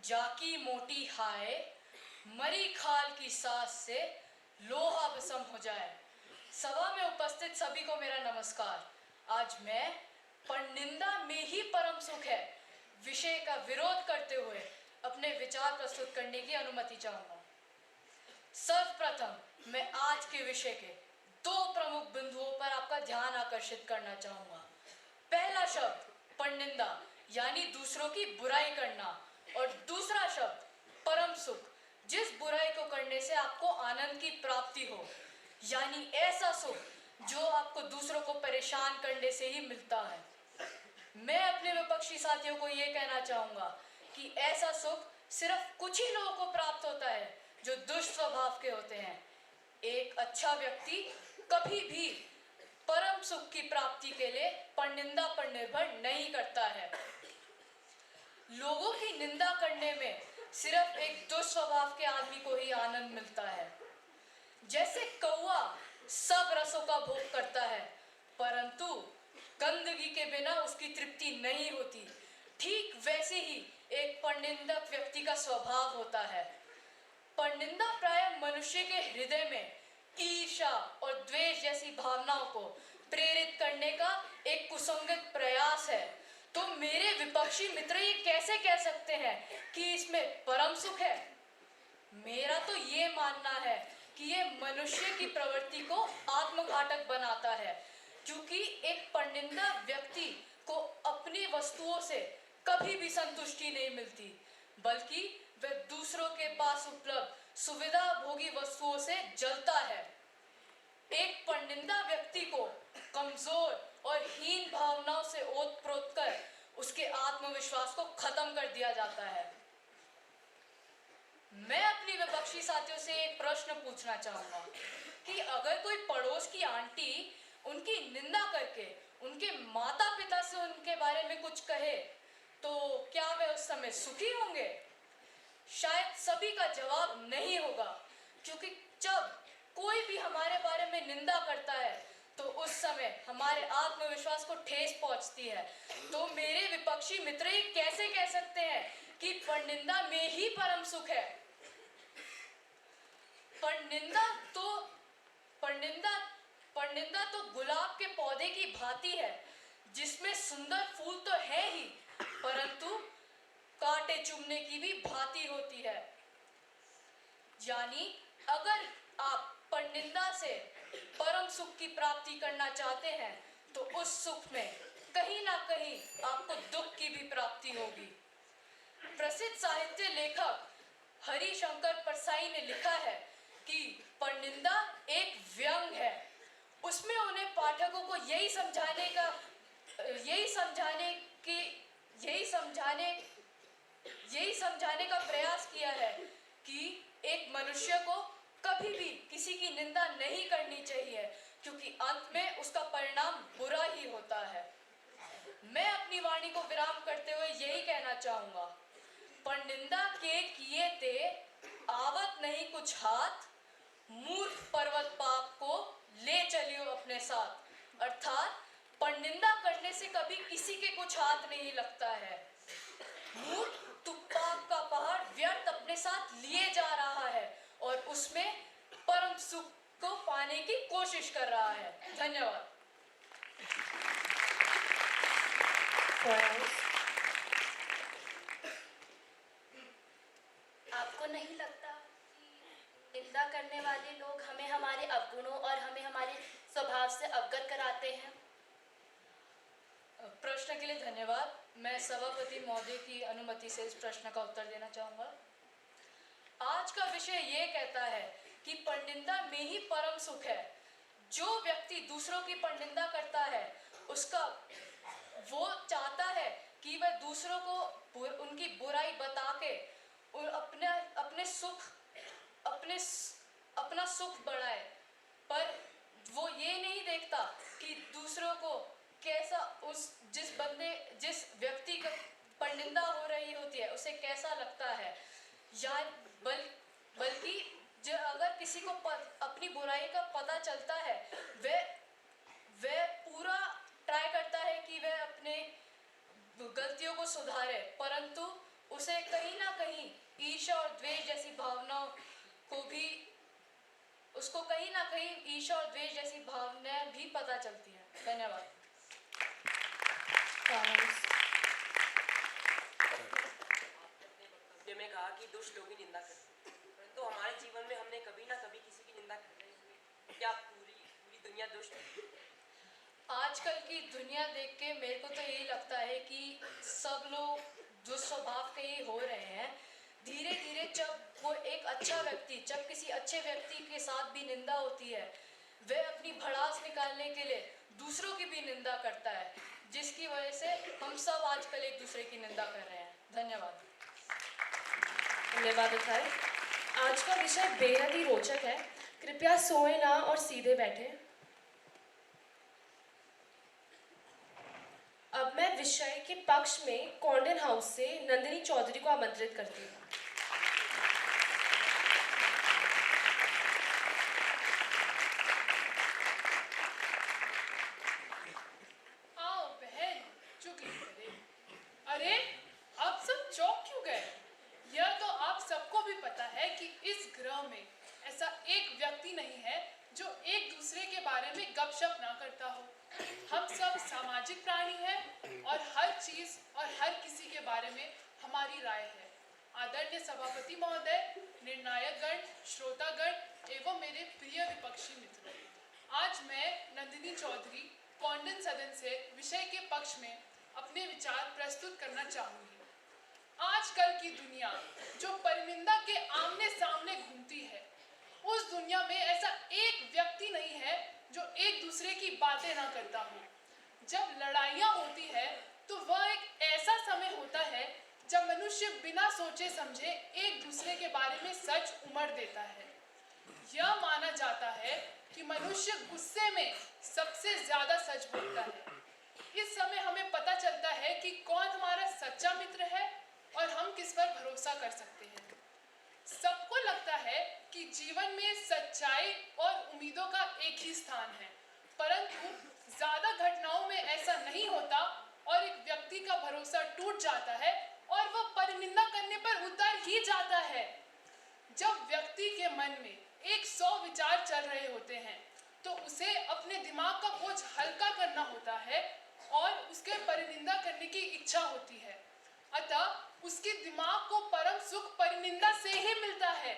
जाकी मोटी हाय, मरी खाल की सांस से लोहा भस्म हो जाए। सभा में उपस्थित सभी को मेरा नमस्कार। आज मैं परनिंदा में ही परम सुख है विषय का विरोध करते हुए अपने विचार प्रस्तुत करने की अनुमति चाहूंगा। सर्वप्रथम मैं आज के विषय के दो प्रमुख बिंदुओं पर आपका ध्यान आकर्षित करना चाहूंगा। पहला शब्द परनिंदा यानी दूसरों की बुराई करना, और दूसरा शब्द परम सुख, जिस बुराई को करने से आपको आनंद की प्राप्ति हो, यानी ऐसा सुख जो आपको दूसरों को परेशान करने से ही मिलता है। मैं अपने विपक्षी साथियों को ये कहना चाहूंगा कि ऐसा सुख सिर्फ कुछ ही लोगों को प्राप्त होता है जो दुष्ट स्वभाव के होते हैं। एक अच्छा व्यक्ति कभी भी परम सुख की प्राप्ति के लिए परनिंदा पर निर्भर नहीं करता है। लोगों की निंदा करने में सिर्फ एक दुष्ट स्वभाव के आदमी को ही आनंद मिलता है। जैसे कौवा सब रसों का भोग करता है, परंतु गंदगी के बिना उसकी तृप्ति नहीं होती, ठीक वैसे ही एक परनिंदक व्यक्ति का स्वभाव होता है। परनिंदा प्रायः मनुष्य के हृदय में ईर्ष्या और द्वेष जैसी भावनाओं को प्रेरित करने का एक कुसंगत प्रयास है। तो मेरे विपक्षी मित्र ये कैसे कह सकते हैं कि इसमें परम सुख है? मेरा तो ये मानना है कि ये मनुष्य की प्रवृत्ति को आत्मघातक बनाता है, क्योंकि एक परनिंदा व्यक्ति को अपनी वस्तुओं से कभी भी संतुष्टि नहीं मिलती, बल्कि वह दूसरों के पास उपलब्ध सुविधा भोगी वस्तुओं से जलता है। एक परनिंदा व्यक्ति को कमजोर और हीन भावनाओं से ओत-प्रोत कर उसके आत्मविश्वास को खत्म कर दिया जाता है। मैं अपनी विपक्षी साथियों से एक प्रश्न पूछना चाहूंगा कि अगर कोई पड़ोस की आंटी उनकी निंदा करके उनके माता पिता से उनके बारे में कुछ कहे, तो क्या वे उस समय सुखी होंगे? शायद सभी का जवाब नहीं होगा, क्योंकि जब कोई भी हमारे बारे में निंदा करता है तो उस समय हमारे आत्मविश्वास को ठेस पहुंचती है। तो मेरे विपक्षी मित्र ये कैसे कह सकते हैं कि परनिंदा में ही परम सुख है? परनिंदा तो गुलाब के पौधे की भांति है, जिसमें सुंदर फूल तो है ही, परंतु कांटे चुभने की भी भांति होती है। यानी अगर आप परनिंदा से परम सुख की प्राप्ति करना चाहते हैं तो उस सुख में कहीं ना कहीं आपको दुख की भी प्राप्ति होगी। प्रसिद्ध साहित्य लेखक हरिशंकर परसाई ने लिखा है कि परनिंदा एक व्यंग है। उसमें उन्हें पाठकों को यही समझाने का प्रयास किया है कि एक मनुष्य को कभी भी किसी की निंदा नहीं करनी चाहिए, क्योंकि अंत में उसका परिणाम बुरा ही होता है। मैं अपनी वाणी को विराम करते हुए यही कहना चाहूंगा, परनिंदा के किए ते आवत नहीं कुछ हाथ, मूर्ख पर्वत पाप को ले चलियो अपने साथ। अर्थात परनिंदा करने से कभी किसी के कुछ हाथ नहीं लगता है। मूर्ख तो पाप का पहाड़ व्यर्थ अपने साथ लिए जा रहा है और उसमें परम सुख को पाने की कोशिश कर रहा है। धन्यवाद।
आपको नहीं लगता कि निंदा करने वाले लोग हमें हमारे अवगुणों और हमें हमारे स्वभाव से अवगत कराते हैं?
प्रश्न के लिए धन्यवाद। मैं सभापति महोदय की अनुमति से इस प्रश्न का उत्तर देना चाहूंगा। आज का विषय ये कहता है कि परनिंदा में ही परम सुख है। जो व्यक्ति दूसरों की परनिंदा करता है, उसका वो चाहता है कि वह दूसरों को उनकी बुराई बता के और अपना सुख बढ़ाए, पर वो ये नहीं देखता कि दूसरों को कैसा जिस व्यक्ति का परनिंदा हो रही होती है उसे कैसा लगता है, या बल्कि जो अगर किसी को अपनी बुराई का पता चलता है, वह पूरा ट्राई करता है कि वह अपने गलतियों को सुधारे, परंतु उसे कहीं ना कहीं ईर्ष्या और द्वेष जैसी भावनाओं को भी उसको कहीं ना कहीं ईर्ष्या और द्वेष जैसी भावनाएं भी पता चलती हैं। धन्यवाद।
वक्तव्य में कहा कि दुष्ट लोग ही निंदा करते हैं, परंतु हमारे जीवन में हमने कभी ना कभी किसी की निंदा करते हुए क्या पूरी दुनिया दुष्ट है?
आजकल की दुनिया देख के मेरे को तो यही लगता है कि सब लोग दुस्वभाव के ही हो रहे हैं। धीरे धीरे जब किसी अच्छे व्यक्ति के साथ भी निंदा होती है, वह अपनी भड़ास निकालने के लिए दूसरों की भी निंदा करता है, जिसकी वजह से हम सब आजकल एक दूसरे की निंदा कर रहे हैं। धन्यवाद।
धन्यवाद अथर्व। आज का विषय बेहद ही रोचक है। कृपया सोए ना और सीधे बैठे। अब मैं विषय के पक्ष में कॉन्डन हाउस से नंदिनी चौधरी को आमंत्रित करती हूँ।
आओ बहन, चुगली करें। अरे, अब सब चौंक क्यों गए? यह तो आप सबको भी पता है कि इस ग्रह में ऐसा एक व्यक्ति नहीं है जो एक दूसरे के बारे में गपशप ना करता हो। हम सब सामाजिक प्राणी हैं और हर चीज और हर किसी के बारे में हमारी राय है। आदरणीय सभापति महोदय, निर्णायकगण, श्रोतागण एवं मेरे प्रिय विपक्षी मित्रों, आज मैं नंदिनी चौधरी कॉन्डन सदन से विषय के पक्ष में अपने विचार प्रस्तुत करना चाहूंगी। आजकल की दुनिया जो परिनिंदा के आमने सामने घूमती है, उस दुनिया में ऐसा एक व्यक्ति नहीं है जो एक दूसरे की बातें ना करता हो। जब लड़ाइयाँ होती है तो वह एक ऐसा समय होता है जब मनुष्य बिना सोचे समझे एक दूसरे के बारे में सच उमड़ देता है। यह माना जाता है कि मनुष्य गुस्से में सबसे ज्यादा सच बोलता है। इस समय हमें पता चलता है कि कौन हमारा सच्चा मित्र है और हम किस पर भरोसा कर सकते हैं। सबको लगता है कि जीवन में सच्चाई और उम्मीदों का एक ही स्थान है, परंतु ज्यादा घटनाओं में ऐसा नहीं होता और एक व्यक्ति का भरोसा टूट जाता है और वह परिनिंदा करने पर उतर ही जाता है। जब व्यक्ति के मन में 100 विचार चल रहे होते हैं तो उसे अपने दिमाग का बोझ हल्का करना होता है और उसके परिनिंदा करने की इच्छा होती है। अतः उसके दिमाग को परम सुख परिनिंदा से ही मिलता है।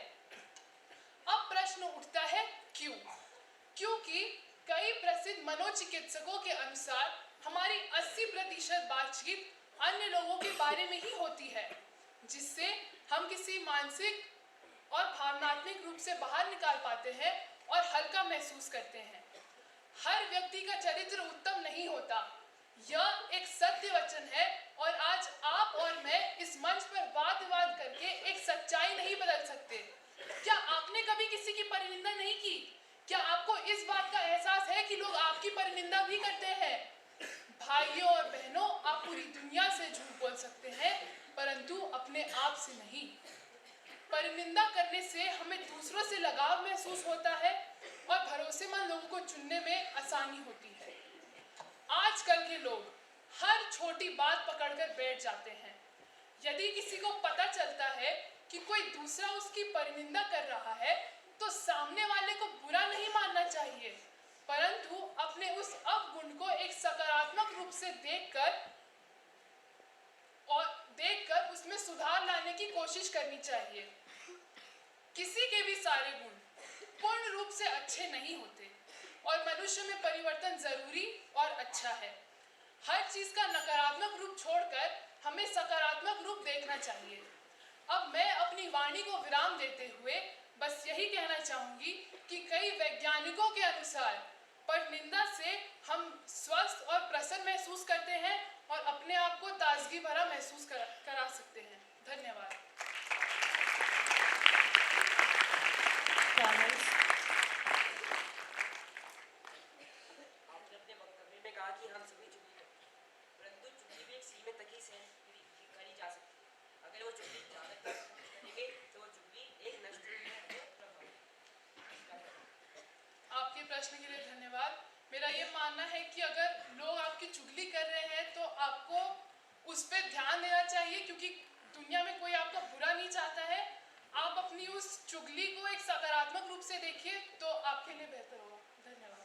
अब प्रश्न उठता है क्यों? क्योंकि कई प्रसिद्ध मनोचिकित्सकों के अनुसार हमारी 80% बातचीत अन्य लोगों के बारे में ही होती है, जिससे हम किसी मानसिक और भावनात्मक रूप से बाहर निकाल पाते हैं और हल्का महसूस करते हैं। हर व्यक्ति का चरित्र उत्तम नहीं होता, यह एक सत्य वचन है और आज आप और मैं इस मंच पर वाद विवाद करके एक सच्चाई नहीं बदल सकते। क्या आपने कभी किसी की परिनिंदा नहीं की? क्या आपको इस बात का एहसास है कि लोग आपकी परिनिंदा भी करते हैं? भाइयों और बहनों, आप पूरी दुनिया से झूठ बोल सकते हैं, परंतु अपने आप से नहीं। परिनिंदा करने से हमें दूसरों से लगाव महसूस होता है और भरोसेमंद लोगों को चुनने में आसानी होती है। आजकल के लोग हर छोटी बात पकड़कर बैठ जाते हैं। यदि किसी को पता चलता है कि कोई दूसरा उसकी परिनिंदा कर रहा है तो सामने वाले को बुरा नहीं मानना चाहिए, परंतु अपने उस अवगुण को एक सकारात्मक रूप से देखकर उसमें सुधार लाने की कोशिश करनी चाहिए। किसी के भी सारे गुण पूर्ण रूप से अच्छे नहीं होते और मनुष्य में परिवर्तन जरूरी और अच्छा है। हर चीज का नकारात्मक रूप छोड़कर हमें सकारात्मक रूप देखना चाहिए। अब मैं अपनी वाणी को विराम देते हुए बस यही कहना चाहूंगी कि कई वैज्ञानिकों के अनुसार परिनिंदा से हम स्वस्थ और प्रसन्न महसूस करते हैं और अपने आप को ताजगी भरा महसूस करा सकते हैं। धन्यवाद।
आपने अपने वक्तव्य में कहा कि हम सभी चुगली करते हैं, परंतु चुगली भी एक सीमित तक ही करी जा सकती है। अगर वो चुगली ज्यादा करेंगे तो वो चुगली एक नष्ट रूप में हमें प्रभावित
प्रश्न के लिए धन्यवाद। मेरा ये मानना है कि अगर लोग आपकी चुगली कर रहे हैं तो आपको उस पर ध्यान देना चाहिए, क्योंकि दुनिया में कोई आपका बुरा नहीं चाहता है। आप अपनी उस चुगली को एक सकारात्मक रूप से देखिए तो आपके लिए बेहतर होगा। धन्यवाद।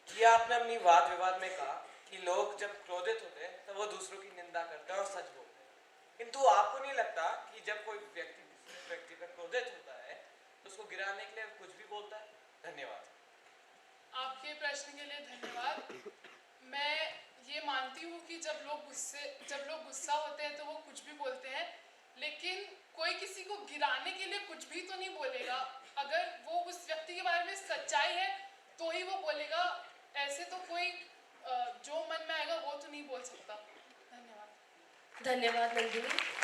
ये आपने अपनी वाद विवाद में कहा कि लोग जब क्रोधित होते हैं तब वो दूसरों की निंदा करते हैं और सच बोलते हैं, किंतु आपको नहीं लगता कि जब कोई व्यक्ति दूसरे व्यक्ति पर क्रोधित होता है तो उसको गिराने के लिए कुछ भी बोलता है? धन्यवाद।
आपके प्रश्न के लिए धन्यवाद। मैं ये मानती हूँ कि जब लोग गुस्सा होते हैं तो वो कुछ भी बोलते हैं, लेकिन कोई किसी को गिराने के लिए कुछ भी तो नहीं बोलेगा। अगर वो उस व्यक्ति के बारे में सच्चाई है तो ही वो बोलेगा, ऐसे तो कोई जो मन में आएगा वो तो नहीं बोल सकता। धन्यवाद।
धन्यवाद नंदिनी।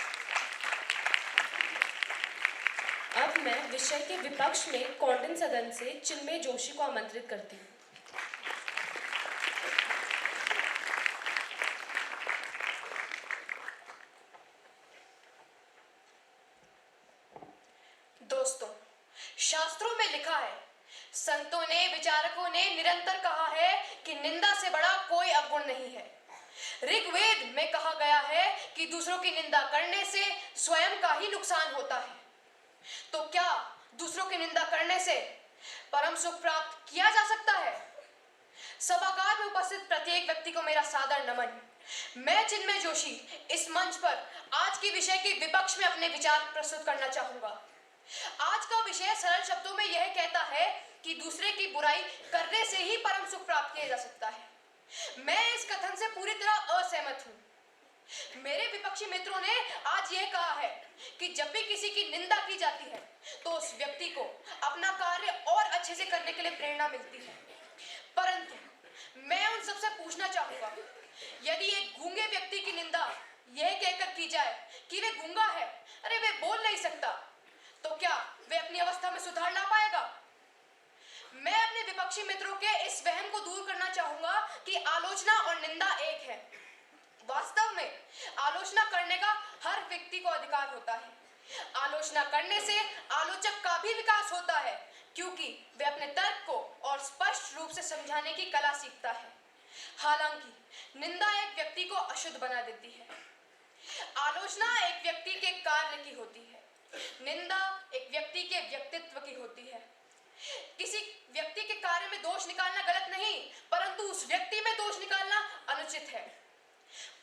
अब मैं विषय के विपक्ष में कौंडिन्य सदन से चिन्मय जोशी को आमंत्रित करती हूँ।
दोस्तों, शास्त्रों में लिखा है, संतों ने, विचारकों ने निरंतर कहा है कि निंदा से बड़ा कोई अवगुण नहीं है। ऋग्वेद में कहा गया है कि दूसरों की निंदा करने से स्वयं का ही नुकसान होता है। तो क्या दूसरों की निंदा करने से परम सुख प्राप्त किया जा सकता है? सभागार में उपस्थित प्रत्येक व्यक्ति को मेरा सादर नमन। मैं चिन्मय जोशी इस मंच पर आज के विषय के विपक्ष में अपने विचार प्रस्तुत करना चाहूंगा। आज का विषय सरल शब्दों में यह कहता है कि दूसरे की बुराई करने से ही परम सुख प्राप्त किया जा सकता है। मैं इस कथन से पूरी तरह असहमत हूं। मेरे विपक्षी मित्रों ने आज यह कहा है कि जब भी किसी की निंदा की जाती है तो उस व्यक्ति को अपना कार्य और अच्छे से करने के लिए प्रेरणा मिलती है। परंतु मैं उन सबसे पूछना चाहूंगा, यदि एक गूंगे व्यक्ति की निंदा यह कहकर की जाए कि वे गूंगा है, अरे वे बोल नहीं सकता, तो क्या वे अपनी अवस्था में सुधार ला पाएगा? मैं अपने विपक्षी मित्रों के इस वहम को दूर करना चाहूंगा कि आलोचना और निंदा एक है। वास्तव में आलोचना करने का हर व्यक्ति को अधिकार होता है। आलोचना करने से आलोचक का भी विकास होता है, क्योंकि वे अपने तर्क को और स्पष्ट रूप से समझाने की कला सीखता है। हालांकि निंदा एक व्यक्ति को अशुद्ध बना देती है। आलोचना एक व्यक्ति के कार्य की होती है, निंदा एक व्यक्ति के व्यक्तित्व की होती है। किसी व्यक्ति के कार्य में दोष निकालना गलत नहीं, परंतु उस व्यक्ति में दोष निकालना अनुचित है।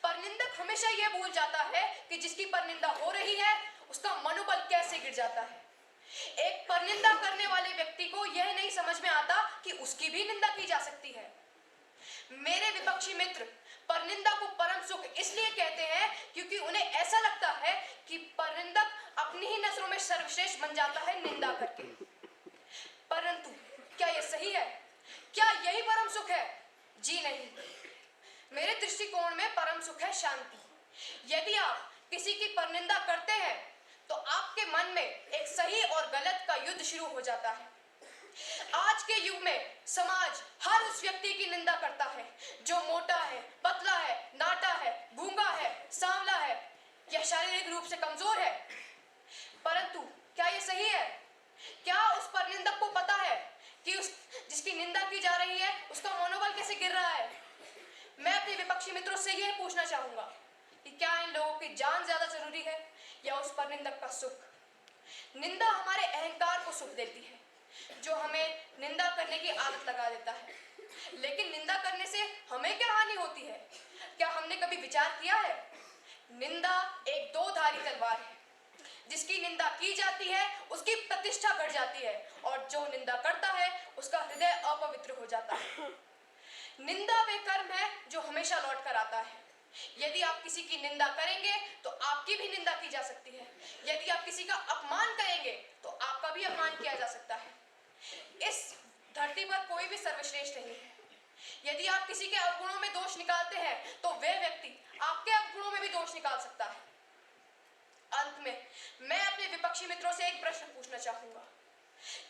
परनिंदक हमेशा यह भूल जाता है कि जिसकी परनिंदा हो रही है उसका मनोबल कैसे गिर जाता है। एक परनिंदा करने वाले व्यक्ति को यह नहीं समझ में आता कि उसकी भी निंदा की जा सकती है। मेरे विपक्षी मित्र परनिंदा को परम सुख इसलिए कहते हैं क्योंकि उन्हें ऐसा लगता है कि परनिंदक अपनी ही नजरों में सर्वश्रेष्ठ बन जाता है निंदा करके। परंतु क्या यह सही है? क्या यही परम सुख है? जी नहीं। मेरे दृष्टिकोण में परम सुख है शांति। यदि आप किसी की परनिंदा करते हैं तो आपके मन में एक सही और गलत का युद्ध शुरू हो जाता है। आज के युग में समाज हर उस व्यक्ति की निंदा करता है जो मोटा है, पतला है, नाटा है, गूंगा है, सांवला है या शारीरिक रूप से कमजोर है। परंतु क्या यह सही है? क्या उस परनिंदक को पता है कि जिसकी निंदा की जा रही है उसका मनोबल कैसे गिर रहा है? मैं अपने विपक्षी मित्रों से यह पूछना चाहूंगा कि क्या इन लोगों की जान ज्यादा जरूरी है या उस परनिंदक का सुख? निंदा हमारे अहंकार को सुख देती है, जो हमें निंदा करने की आदत लगा देता है। लेकिन निंदा करने से हमें क्या हानि होती है? क्या हमने कभी विचार किया है? निंदा एक दो धारी तलवार है। जिसकी निंदा की जाती है उसकी प्रतिष्ठा घट जाती है और जो निंदा करता है उसका हृदय अपवित्र हो जाता है। निंदा वे कर्म है जो हमेशा लौट कर आता है। यदि आप किसी की निंदा करेंगे तो आपकी भी निंदा की जा सकती है। यदि आप किसी का अपमान करेंगे तो आपका भी अपमान किया जा सकता है। इस धरती पर कोई भी सर्वश्रेष्ठ नहीं है। यदि आप किसी के अवगुणों में दोष निकालते हैं तो वह व्यक्ति आपके अवगुणों में भी दोष निकाल सकता है। अंत में मैं अपने विपक्षी मित्रों से एक प्रश्न पूछना चाहूंगा।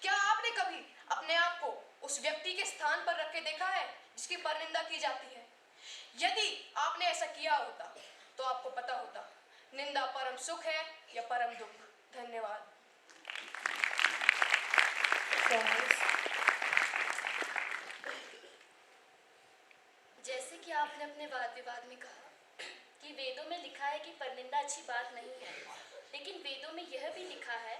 क्या आपने कभी अपने आप को उस व्यक्ति के स्थान पर रख के देखा है जिसकी परनिंदा की जाती है? यदि आपने ऐसा किया होता तो आपको पता होता निंदा परम सुख है या परम दुख। धन्यवाद।
जैसे कि आपने अपने वाद विवाद में कहा कि वेदों में लिखा है कि परनिंदा अच्छी बात नहीं है, लेकिन वेदों में यह भी लिखा है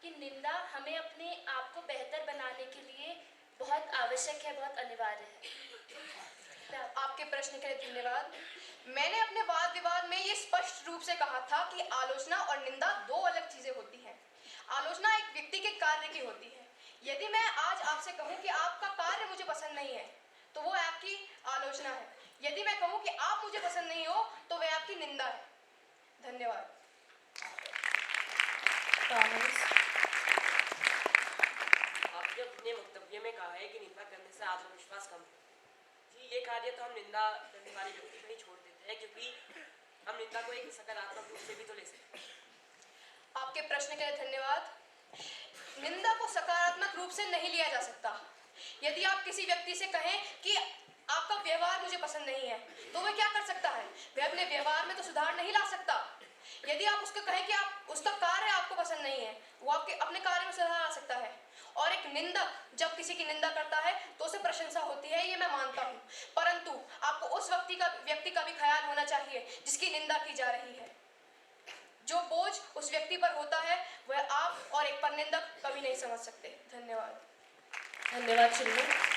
कि निंदा हमें अपने आप को बेहतर बनाने के लिए बहुत आवश्यक है, बहुत अनिवार्य है।
आपके प्रश्न के लिए धन्यवाद। मैंने अपने वाद विवाद में ये स्पष्ट रूप से कहा था कि आलोचना और निंदा दो अलग चीजें होती हैं। आलोचना एक व्यक्ति के कार्य की होती है। यदि मैं आज आपसे कहूं कि आपका कार्य मुझे पसंद नहीं है, तो वो आपकी आलोचना है। यदि मैं कहूं कि आप मुझे पसंद नहीं हो, तो वह आपकी निंदा है। धन्यवाद।
आपने अपने वक्तव्य में कहा है कि निंदा करने से आत्मविश्वास कम है। जी, ये कार्य तो हम निंदा करने वाले व्यक्ति को ही छोड़ देते हैं, क्योंकि हम निंदा को एक सकारात्मक रूप से भी तो ले सकते हैं।
आपके प्रश्न के लिए धन्यवाद। निंदा को सकारात्मक रूप से नहीं लिया जा सकता। यदि आप किसी व्यक्ति से कहें कि आपका व्यवहार मुझे पसंद नहीं है, तो वह क्या कर सकता है? वह अपने व्यवहार में तो सुधार नहीं ला सकता। यदि आप उसको कहें कि आप उसका कार्य आपको पसंद नहीं है, वो आपके अपने कार्य में सुधार ला सकता है। और एक निंदक जब किसी की निंदा करता है तो उसे प्रशंसा होती है, ये मैं मानता हूँ, परंतु आपको उस व्यक्ति का भी ख्याल होना चाहिए जिसकी निंदा की जा रही है। जो बोझ उस व्यक्ति पर होता है वह आप और एक परनिंदक कभी नहीं समझ सकते। धन्यवाद।
धन्यवाद चिन्मय।